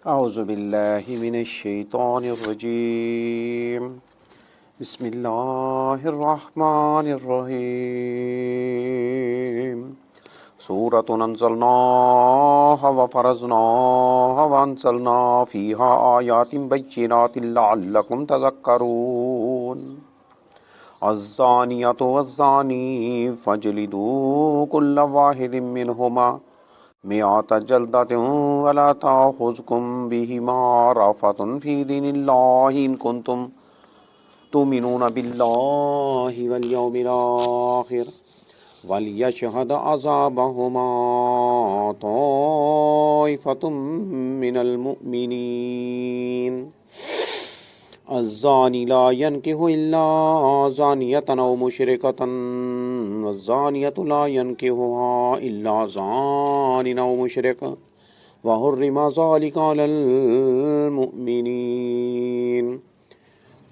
أعوذ بالله من الشيطان الرجيم. بسم الله الرحمن الرحيم. سورة أنزلناها وفرزناها وأنزلنا فيها آيات بينات لعلكم تذكرون. الزانية والزاني فاجلدوا كل واحد منهما مئة جلدة ولا تأخذكم بهما رأفة في دين الله إن كنتم تؤمنون بالله واليوم الآخر وليشهد عذابهما طائفة من المؤمنين. الزاني لا ينكح إلا زانية أو مشركة والزانية لا ينكحها إلا زان أو مشرك وحرم ذلك على المؤمنين.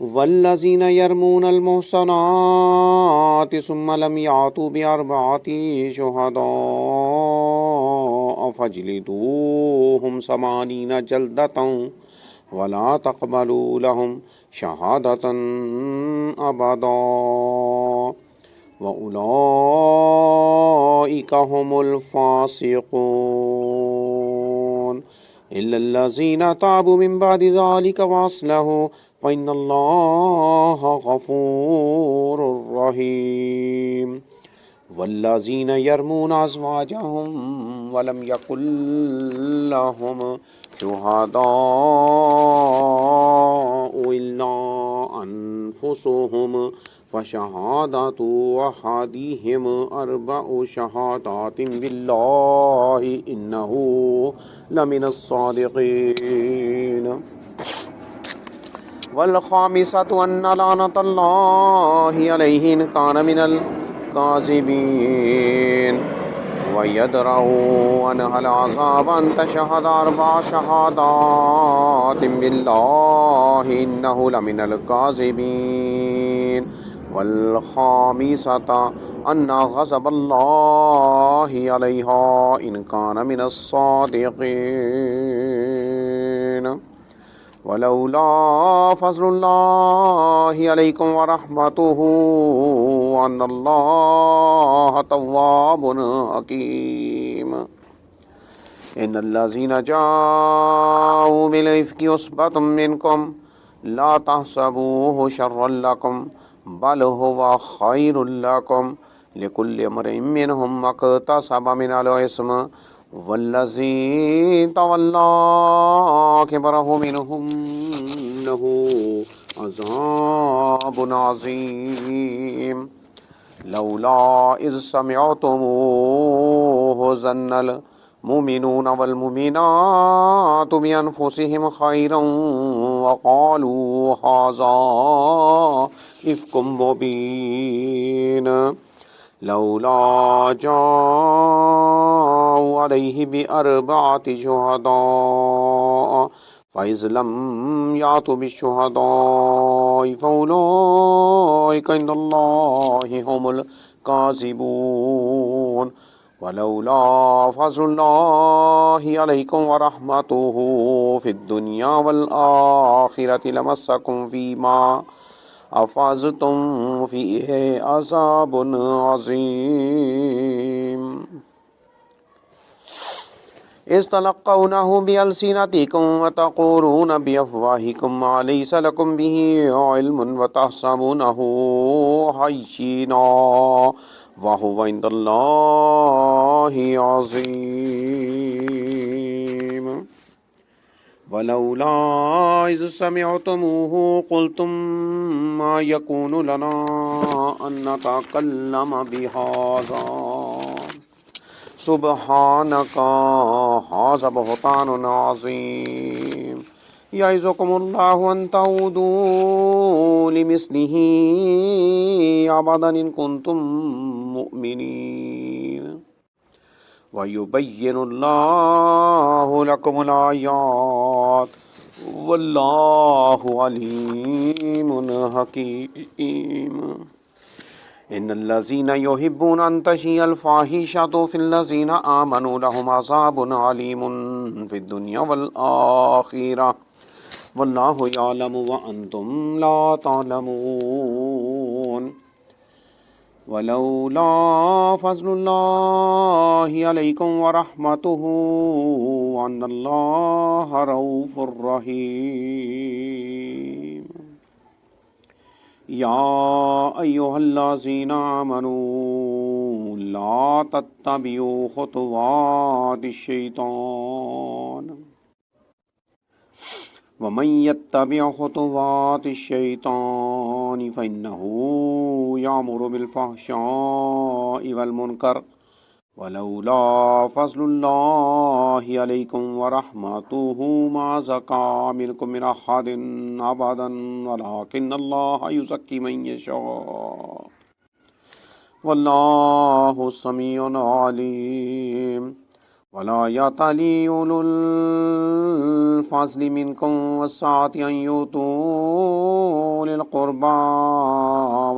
والذين يرمون المحصنات ثم لم يأتوا بأربعة شهداء فاجلدوهم 80 جلدة ولا تقبلوا لهم شهادة أبدا وأولئك هم الفاسقون إلا الذين تابوا من بعد ذلك وأصلحوا فإن الله غفور رحيم. والذين يرمون أزواجهم ولم يكن لهم شهداء إلا أنفسهم فشهادة أحدهم 4 شهادات بالله إنه لمن الصادقين. والخامسة أن لعنة الله عليه إن كان من الكاذبين ويدرأوا عنها العذاب أن تشهد 4 شهادات بالله إنه لمن الكاذبين. والخامسة أن غضب الله عليها إن كان من الصادقين. ولولا فضل الله عليكم ورحمته وأن الله تواب حكيم. إن الذين جاءوا بالإفك عصبة منكم لا تحسبوه شرا لكم بل هو خير لكم لكل امرئ منهم ما اكتسب من الإثم والذي تولى كبره منهم له عذاب عظيم. لولا إذ سمعتموه ظن المؤمنون والمؤمنات بأنفسهم خيرا وقالوا هذا إفك مبين. لولا جاءوا عليه ب4 شهداء فإذ لم يأتوا بالشهداء فأولئك عند الله هم الكاذبون. ولولا فضل الله عليكم ورحمته في الدنيا والآخرة لمسكم فيما أفضتم فيه عذاب عظيم. إذ تلقونه بألسنتكم وتقولون بأفواهكم ما ليس لكم به علم وتحسبونه هينا وهو عند الله عظيم. ولولا إذ سمعتموه قلتم ما يكون لنا أن نتكلم بهذا سبحانك هذا بهتان عظيم. يعظكم الله أن تعودوا لمثله أبدا إن كنتم مؤمنين ويبين الله لكم الآيات والله عليم حكيم. इन्नल्लज़ीना युहिब्बूना अन तशिय्यल फ़ाहिशतु फ़िल्लज़ीना आमनू लहुम अज़ाबुन अलीमुन फ़िद्दुनिया वल आखिरह वल्लाहु यअलमु व अंतुम ला तअलमून। वलौला फ़ज़्लुल्लाहि अलैकुम व रहमतुहु अन्नल्लाहा रऊफ़ुर रहीम। या अय्युहल्लज़ीना आमनू ला तत्तबिऊ खुतुवातिश शैतान वमन यत्तबि खुतुवातिश शैतान फ़इन्नहु यामुरु बिल फ़हशाइ वल मुनकर वलौला फ़ज़्लुल्लाहि अलैकुम व रहमतुहु मा ज़का मिनकुम मिन अहदिन अबदन वलाकिन्नल्लाह युज़क्की मन यशा वल्लाहु समीउन अलीम। वला यअतली उलुल फ़ज़्लि मिनकुम वस्साअति अन युतू उलिल क़ुरबा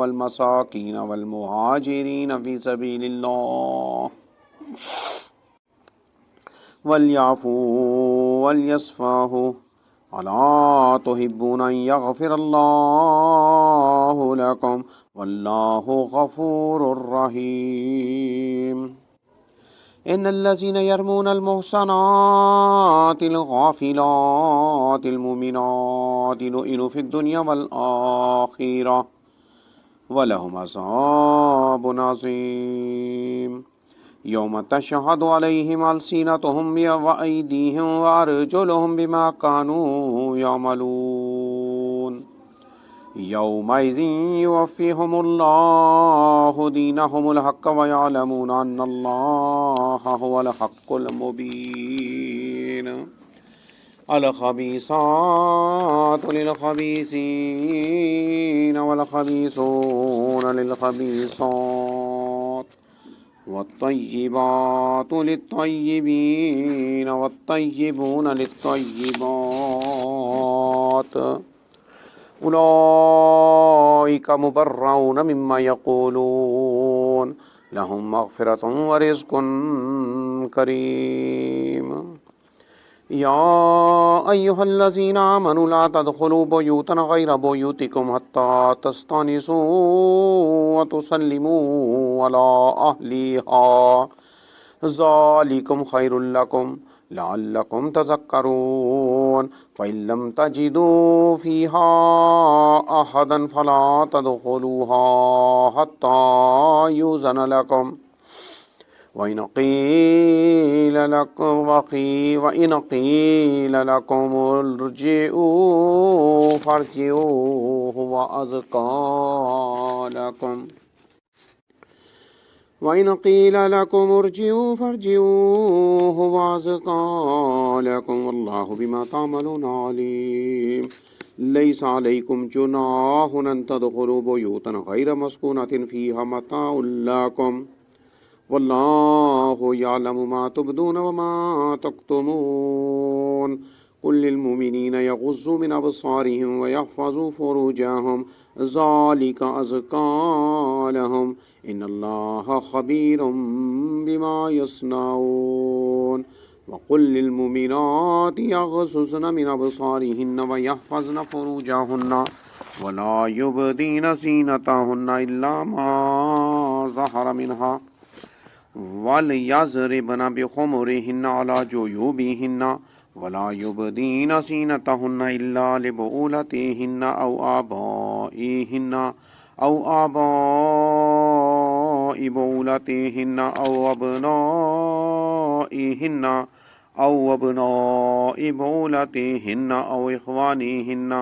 वल मसाकीन वल मुहाजिरीन फ़ी सबीलिल्लाह वलयाफ़ू वलयस्फ़हू अला तुहिब्बूना अन यग़फ़िरल्लाहु लकुम वल्लाहु गफ़ूरुर रहीम। इन्नल्लज़ीना यरमूनल मुहसनातिल गाफ़िलातिल मुमिनाति लुइनु फ़िद्दुनिया वल आखिरह वलहुम अज़ाबुन अज़ीम। यौम तशहदु अलैहिम अलसीनतुहुम व अयदीहिम व अर्जुलुहुम बिमा कानू यअमलून। यौमइज़िन युवफ़्फ़िहुमुल्लाहु दीनहुमुल हक़्क़ व यअलमूना अन्नल्लाहा हुवल हक़्क़ुल मुबीन। अल ख़बीसातु लिल ख़बीसीन वल ख़बीसून लिल ख़बीसात वत्तय्यिबातु लित्तय्यिबीन वत्तय्यिबून लित्तय्यिबात उलाइका मुबर्रऊन मिम्मा यक़ूलून लहुम मग़फ़िरतुन व रिज़्क़ुन करीम। या अय्युहल्लज़ीना आमनू ला तदख़ुलू बुयूतन ग़ैर बुयूतिकुम हत्ता तस्तनिसू व तुसल्लिमू अला अहलिहा ज़ालिकुम ख़ैरुल लकुम लअल्लकुम तज़क्करून। फ़इन लम तजिदू फ़ीहा अहदन फ़ला तदख़ुलूहा हत्ता युज़न लकुम वइन क़ील लकुम इर्जिऊ फ़र्जिऊ हुवा अज़का लकुम वइन क़ील लकुम इर्जिऊ फ़र्जिऊ हुवा अज़का लकुम वल्लाहु बिमा तअमलून अलीम। लैसा अलैकुम जुनाहुन अन तदख़ुलू बुयूतन ग़ैर मस्कूनतिन फ़ीहा मताउन लकुम वल्लाहु यअलमु मा तुब्दून व मा तक्तुमून। कुल लिल मुमिनीना यग़ुज़्ज़ू मिन अबसारिहिम व यहफ़ज़ू फ़ुरूजहुम ज़ालिका अज़का लहुम इन्नल्लाहा ख़बीरुम बिमा यस्नऊन। वक़ुल लिल मुमिनाति यग़ज़ुज़्न मिन अबसारिहिन्न व यहफ़ज़्न फ़ुरूजहुन्न वला युबदीन ज़ीनतहुन्न इल्ला मा ज़हर मिन्हा वलयज़रिबन बिख़ुमुरिहिन्न अला जुयूबिहिन्न वला युबदीन ज़ीनतहुन्न इल्ला लिबुउलतिहिन्न औ आबाइ बुउलतिहिन्न औ अबनाइ बुउलतिहिन्न औ इख़वानिहिन्न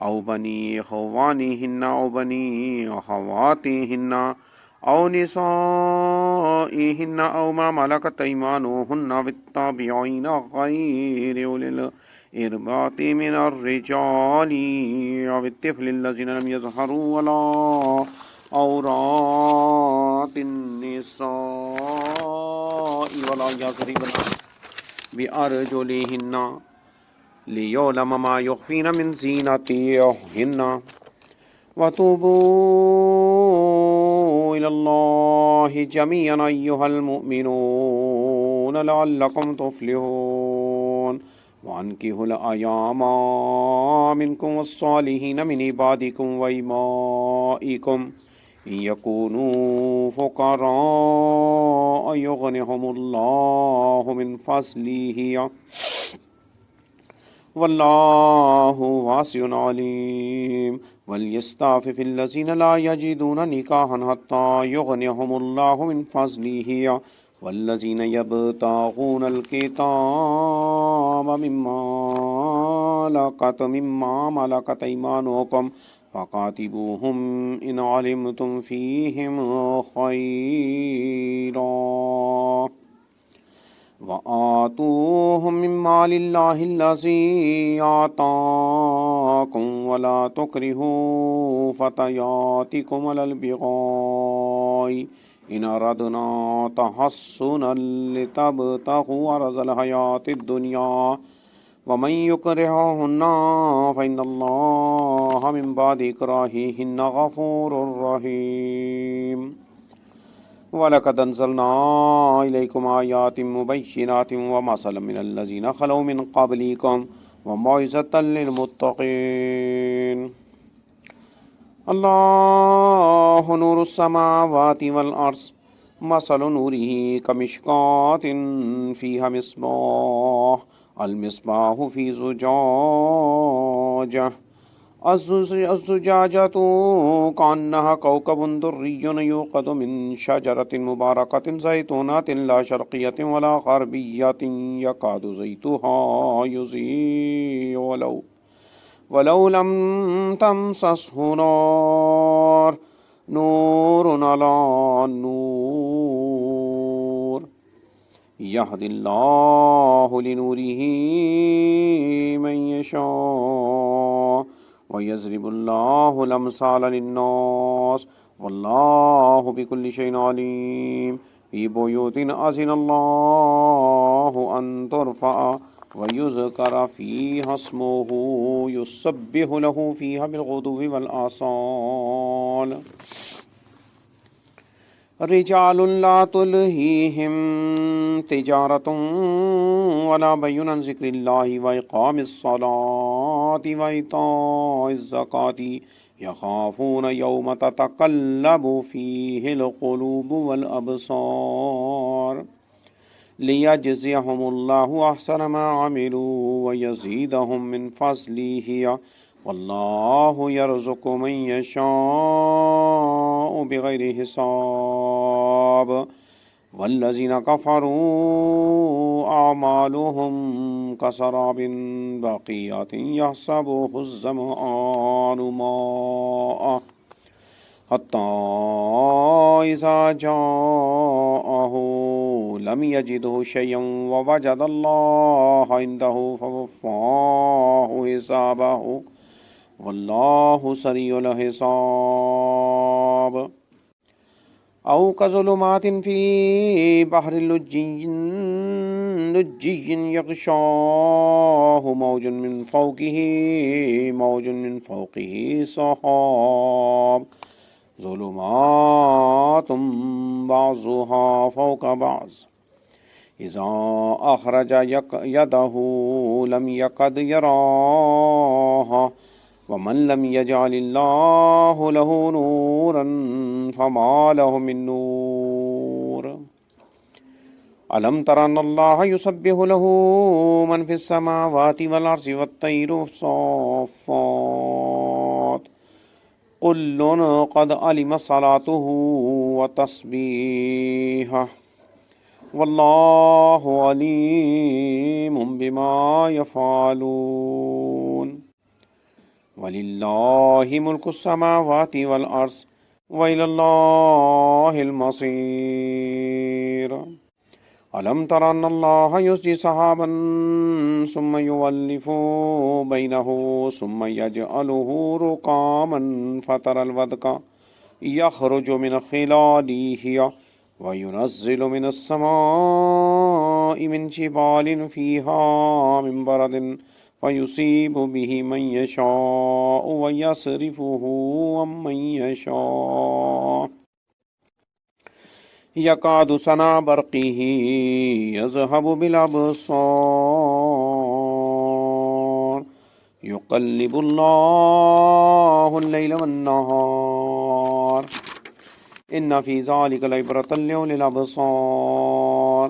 औ बनी इख़वानिहिन्न औ बनी अख़वातिहिन्न औ निसाइहिन्न औ मा मलकत अयमानुहुन्न वित्ताबिईन ग़ैरि उलिल इर्बाति मिनर रिजालि औ वित्तिफ़्लिल्लज़ीना लम यज़हरू अला औरातिन निसाइ वला यज़रिबन बिअरजुलिहिन्न लियुअलम मा युख़फ़ीन मिन ज़ीनतिहिन्न वतूबू इलल्लाहि जमीअन अय्युहल मुमिनून लअल्लकुम तुफ्लिहून वानकिहुल अयामा मिनकुम वस्सालिहीन मिन इबादिकुम व इमाइकुम यकूनू फुक़रा युग़निहुमुल्लाहु मिन फ़ज़लिही वल्लाहु वासिउन अलीम वल्यस्ताफ़िफ़िल्लज़ीना ला यजिदूना निकाहन हत्ता युग़निहुमुल्लाहु मिन फ़ज़लिही वल्लज़ीना यब्तगूनल किताब मिम्मा मलकत अयमानुकुम फ़कातिबूहुम इन अलिमतुम फ़ीहिम ख़ैरा वआतूहुम मिम्मा लिल्लाहिल्लज़ी आताकुम वला तुक्रिहू फ़तयातिकुम अलल बिग़ाइ इन अरदना तहस्सुनल लितबतगू अरज़ल हयातिद दुनिया वमन युक्रिहुन्ना फ़इन्नल्लाहा मिन बादि इक्राहिहिन्ना गफ़ूरुर रहीम वलक़द अंज़लना इलैकुम आयातिम मुबय्यिनातिम व मसलन मिनल्लज़ीना ख़लौ मिन क़ब्लिकुम व मौइज़तल लिलमुत्तक़ीन अल्लाहु नूरुस समावाति वल अर्ज़ मसलु नूरिही कमिश्कातिन फ़ीहा मिस्बाह अल मिस्बाहु फ़ी ज़ुजाजह अज़्ज़ुजाजतु कअन्नहा कौकबुन दुर्रियुन युक़दु मिन शजरतिन मुबारकतिन ज़ैतूनतिन ला शर्क़िय्यतिन वला ग़र्बिय्यतिन यकादु ज़ैतुहा युज़ीअ वलौ लम तमससहु नार नूरुन अला नूर यहदिल्लाहु लिनूरिही मन यशा वयज़रिबुल्लाहुल अमसाल लिन्नास वल्लाहु बिकुल्लि शैइन अलीम फ़ी बुयूतिन अज़िनल्लाहु अन तुरफ़अ व युज़करा फ़ीहा अस्मुहु युसब्बिहु लहू फ़ीहा बिलग़ुदुव्वि वल आसाल रिजालुन ला तुल्हीहिम तिजारतुन वला बय्युन अन ज़िक्रिल्लाहि व इक़ामिस्सलाति व इताइज़ ज़काति यख़ाफ़ून यौम ततक़ल्लबु फ़ीहिल क़ुलूबु वल अबसार लियजज़ियहुमुल्लाहु अहसन मा अमिलू व यज़ीदहुम मिन फ़ज़लिही वल्लाहु यरज़ुक़ु मन यशाअु बिग़ैरि हिसाब वल्लज़ीना कफ़रू अअमालुहुम कसराबिन बक़ीअतिन यहसबुहु ज़मआनु माअ हत्ता इज़ा जाअहु लम यजिदहु शय्अन व वजदल्लाह इंदहु फवफ़्फ़ाहु हिसाबहु वल्लाहु सरीउल हिसाब औ कज़ुलुमातिन फ़ी बहरिल लुज्जिय्यिन यग़शाहु मौजुन मिन फ़ौक़िही सहाब ज़ुलुमातुम बअज़ुहा फ़ौक़ बअज़ इज़ा अख़रज यदहु लम यकद यराहा वमन लम यजअलिल्लाहु लहू नूरन फमा लहु मिन नूर अलम तरा अन्नल्लाह युसब्बिहु लहू मन फ़िस समावाति वल अर्ज़ि वत्तैरु सॉफ़्फ़ात कुल्लुन क़द अलिम सलातुहु व तस्बीहह वल्लाहु अलीमुम बिमा यफ़अलून वलिल्लाहि मुल्कुस समावाति वल अर्ज़ व इलल्लाहिल मसीर अलम तरा अन्नल्लाह युज़्जि सहाबन सुम्मा युअल्लिफ़ु बैनहु सुम्मा यजअलुहु रुकामन फ़तरल वदक़ यख़रुजु मिन ख़िलालिही व युनज़्ज़िलु मिनस समाइ मिन जिबालिन फ़ीहा मिन बरदिन फ़युसीबु बिही मन यशाअु व यस्रिफ़ुहु अम्मन यशा यकादु सना बरक़िही यज़हबु बिल अबसार युक़ल्लिबुल्लाहुल लैल वन्नहार इन्ना फ़ी ज़ालिका लइब्रतन लिउलिल अबसार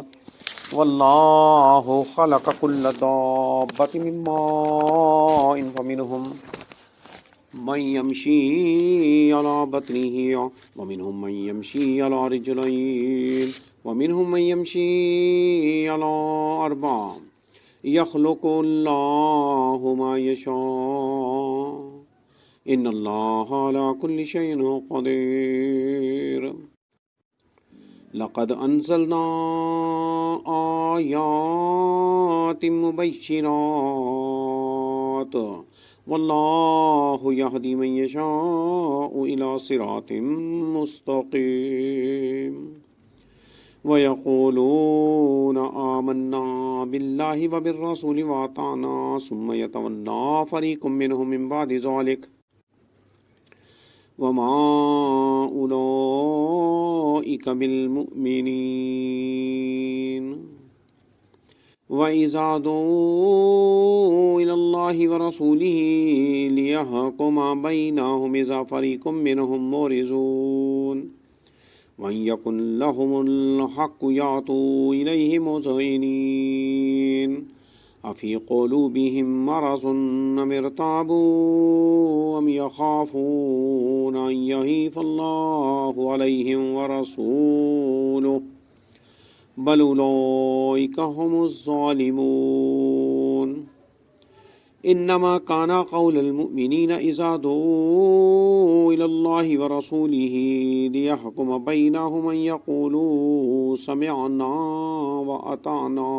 वल्लाहु ख़लक़ कुल्ल दाब्बतिन मिन माइन फ़मिनहुम मन यमशी अला बत्निही व मिनहुम मन यमशी अला रिजलैन व मिनहुम मन यमशी अला अर्बा यख़्लुक़ुल्लाहु मा यशा इन्नल्लाहा अला कुल्लि शैइन क़दीर लक़द अंज़लना आयातिन मुबश्शिरात वल्लाहु यहदी मन यशाउ इला सिरातिम मुस्तक़ीम व यक़ूलून आमन्ना बिल्लाहि व बिर्रसूलि व अताना सुम्मा यतवल्ला फ़रीक़ुम मिनहुम मिन बादि ज़ालिक वमा उलाइका बिल्मुमिनीन व इज़ा दुऊ इलल्लाहि व रसूलिही लियहकुमा बैनहुम इज़ा फ़रीक़ुम मिनहुम मुरिज़ून व यकुन लहुमुल हक़्क़ु यातू इलैहि मुज़इनीन अफ़ी क़ुलूबिहिम मरज़ुन अम इर्ताबू अम यख़ाफ़ून अन यहीफ़ल्लाहु अलैहिम व रसूलुहु बल उलाइका हुमुज़्ज़ालिमून इन्नमा काना क़ौलुल मुअ्मिनीना इज़ा दुऊ इलल्लाहि व रसूलिही लियहकुम बैनहुम अन यक़ूलू समिअना व अताना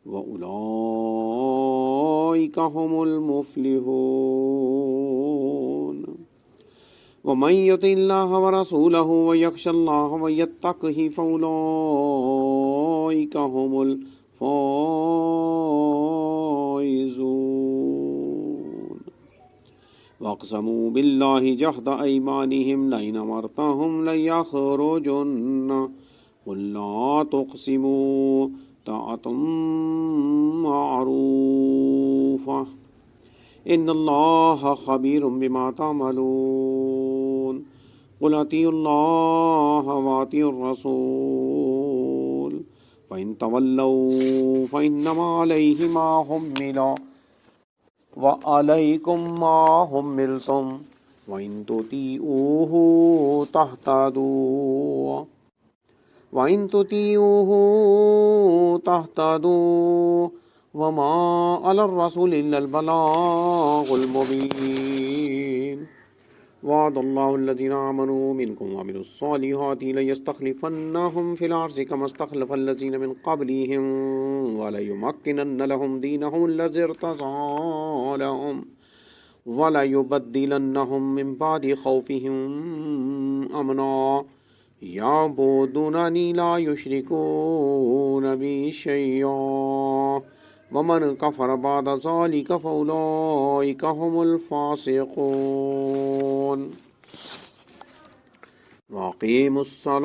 व उलाइका हुमुल मुफ़्लिहून व मन युतिल्लाह व रसूलहु व यख़्शल्लाह व यत्तक़हि फ़उलाइका हुमुल फ़ाइज़ून वक़समू बिल्लाहि जहद ऐमानिहिम लइन अमरतहुम लयख़रुजुन्न क़ुल ला तुक़सिमू ताअतुम मारूफ़ा इन्नल्लाहा ख़बीरुम बिमा तअमलून क़ुल अतीउल्लाह व अतीउर रसूल फ़इन तवल्लौ फ़इन्नमा अलैहि मा हुम्मिला व अलैकुम मा हुम्मिलतुम व इन तुतीऊहु तहतदू व इन तुतीऊहु तहतदू वमा अलर रसूल इल्लल बलागुल मुबीन वअदल्लाहु अल्लज़ीना आमनू मिनकुम व अमिलुस्सॉलिहाति लयस्तख़लिफ़न्नहुम फ़िल अर्ज़ि कमा इस्तख़लफ़ल लज़ीना मिन क़ब्लिहिम व लयुमक्किनन्न लहुम दीनहुम लज़ी इर्तज़ा लहुम व लयुबद्दिलन्नहुम मिन बादि ख़ौफ़िहिम अमना यअबुदूननी ला युशरिकून बि शैय्अा वमन कफ़र बाद ज़ालिका फ़उलाइका हुमुल फ़ासिक़ून वअक़ीमुस्सलाता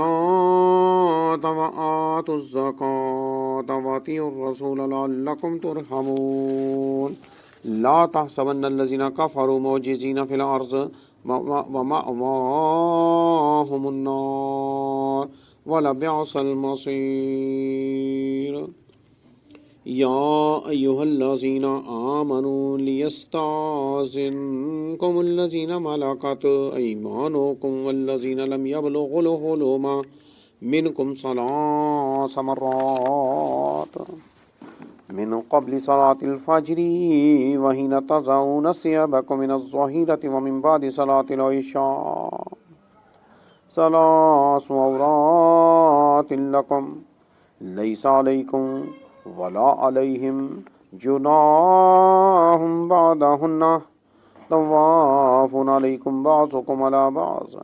व आतुज़्ज़काता व अतीउर रसूल लअल्लकुम तुरहमून ला तहसबन्नल्लज़ीना कफ़रू मुअजिज़ीना फ़िल अर्ज़ व मअवाहुमुन नार व लबिअसल मसीर या अय्युहल्लज़ीना आमनू लियस्ताज़िनकुमुल्लज़ीना मलकत अयमानुकुम वल्लज़ीना लम यबलुगुल हुलुमा मिनकुम सलास मर्रात मिन क़ब्लि सलातिल फ़ज्रि व हिना तज़ऊन सियाबकुम मिनज़्ज़ाहिरति व मिन बादि सलातिल इशा सलासु औरातिन लकुम लैसा अलैकुम वला अलैहिम जुनाहुम बादहुन्ना तवाफ़ुन अलैकुम बाज़ुकुम अला बाज़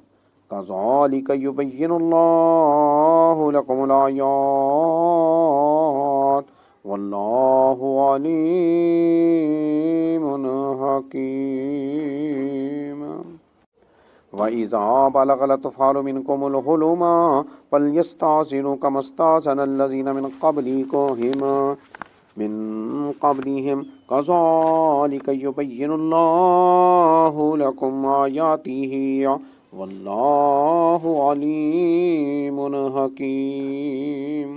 कज़ालिका युबय्यिनुल्लाहु लकुमुल आयात वल्लाहु अलीमुन हकीम वइज़ा बलगल अत्फ़ालु मिनकुमुल हुलुम फ़ल्यस्ताज़िनु कमस्ताज़नल्लज़ीना मिन क़ब्लिहिम कज़ालिक युबय्यिनुल्लाहु लकुम आयातिही वल्लाहु अलीमुन हकीम।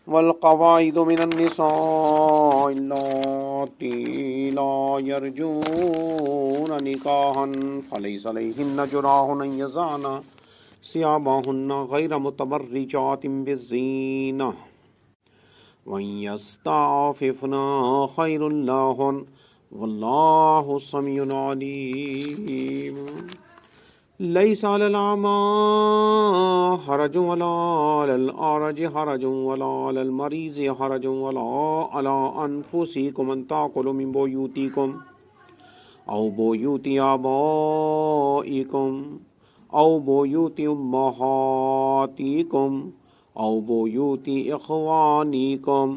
वल्क़वाइदु मिनन्निसाइ अल्लाती ला यर्जून निकाहन फ़लैसा अलैहिन्ना जुनाहुन अन यज़अना सियाबहुन्ना गैर मुतबर्रिजातिन बिज़्ज़ीनह वअन यस्तअफ़िफ़ना खैरुल लहुन वल्लाहु समीउन अलीम। लैसा अलल अमा हरजुन वला अलल अरज हरजुन वला अलल मरीज़ हरजुन वला अला अनफुसिकुम अन ताकुलू मिन बुयूतिकुम औ बुयूति आबाइकुम औ बुयूति उम्महातिकुम औ बुयूति इख़वानिकुम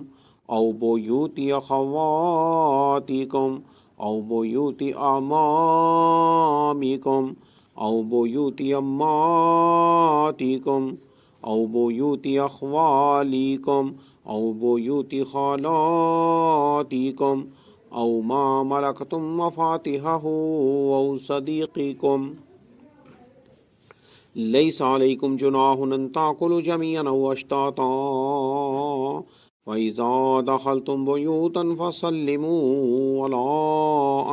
औ बुयूति अख़वातिकुम औ बुयूति अमामिकुम औ बुयूति अम्मातिकुम औ बुयूति अख़वालिकुम औ बुयूति ख़ालातिकुम औ मा मलकतुम मफ़ातिहहु औ सदीक़िकुम। लैसा अलैकुम जुनाहुन अन ताकुलू जमीअन औ अश्ताता फ़इज़ा दख़लतुम बुयूतन फ़सल्लिमू अला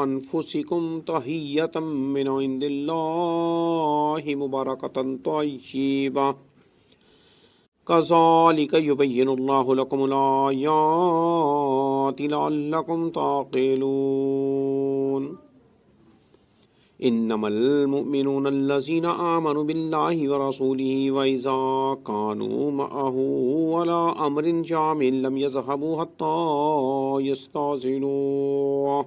अनफुसिकुम तहिय्यतम मिन इंदिल्लाहि मुबारकतन तय्यिबा कज़ालिक युबय्यिनुल्लाहु लकुमुल आयाति लअल्लकुम ताक़िलून। इन्नमल मुमिनून अल्लज़ीना आमनु बिल्लाहि व रसूलिहि व इज़ा कानू मअहू अला अम्रिन जामिन लम यज़हबू हत्ता यस्ताज़िनूह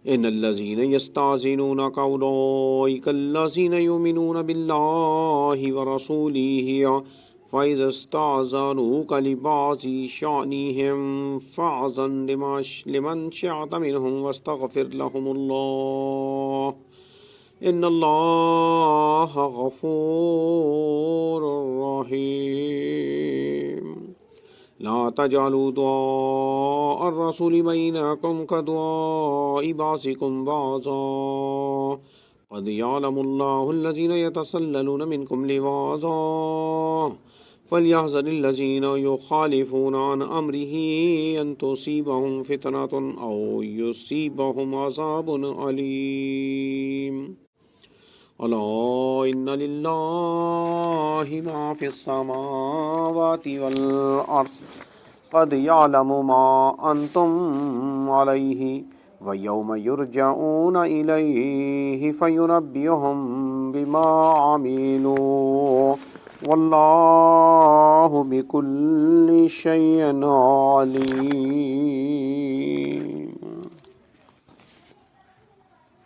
इन्नल्लज़ीना यस्ताज़िनूनका उलाइकल्लज़ीना युमिनून बिल्लाहि व रसूलिहि फ़इज़ा इस्ताज़नूका लिबाज़ि शानिहिम फ़अज़न लिमन शिअत मिनहुम वस्तग़फ़िर लहुमुल्लाह इन्नल्लाह गफ़ूरुर रहीम। ला तजअलू दुआ अर्रसूलि बैनकुम कदुआइ बाज़िकुम बाज़ा क़द यअलमुल्लाहु अल्लज़ीना यतसल्ललून मिनकुम लिवाज़ा फ़लयहज़रिल्लज़ीना युख़ालिफ़ूना अन अम्रिही अन तुसीबहुम फ़ितनतुन औ युसीबहुम अज़ाबुन अलीम। अला इन्ना लिल्लाहि मा फ़िस्समावाति वल अर्ज़ क़द यअलमु मा अंतुम अलैहि व यौम युरजऊन इलैहि फ़युनब्बिउहुम बिमा अमिलू वल्लाहु बिकुल्लि शैइन अलीम।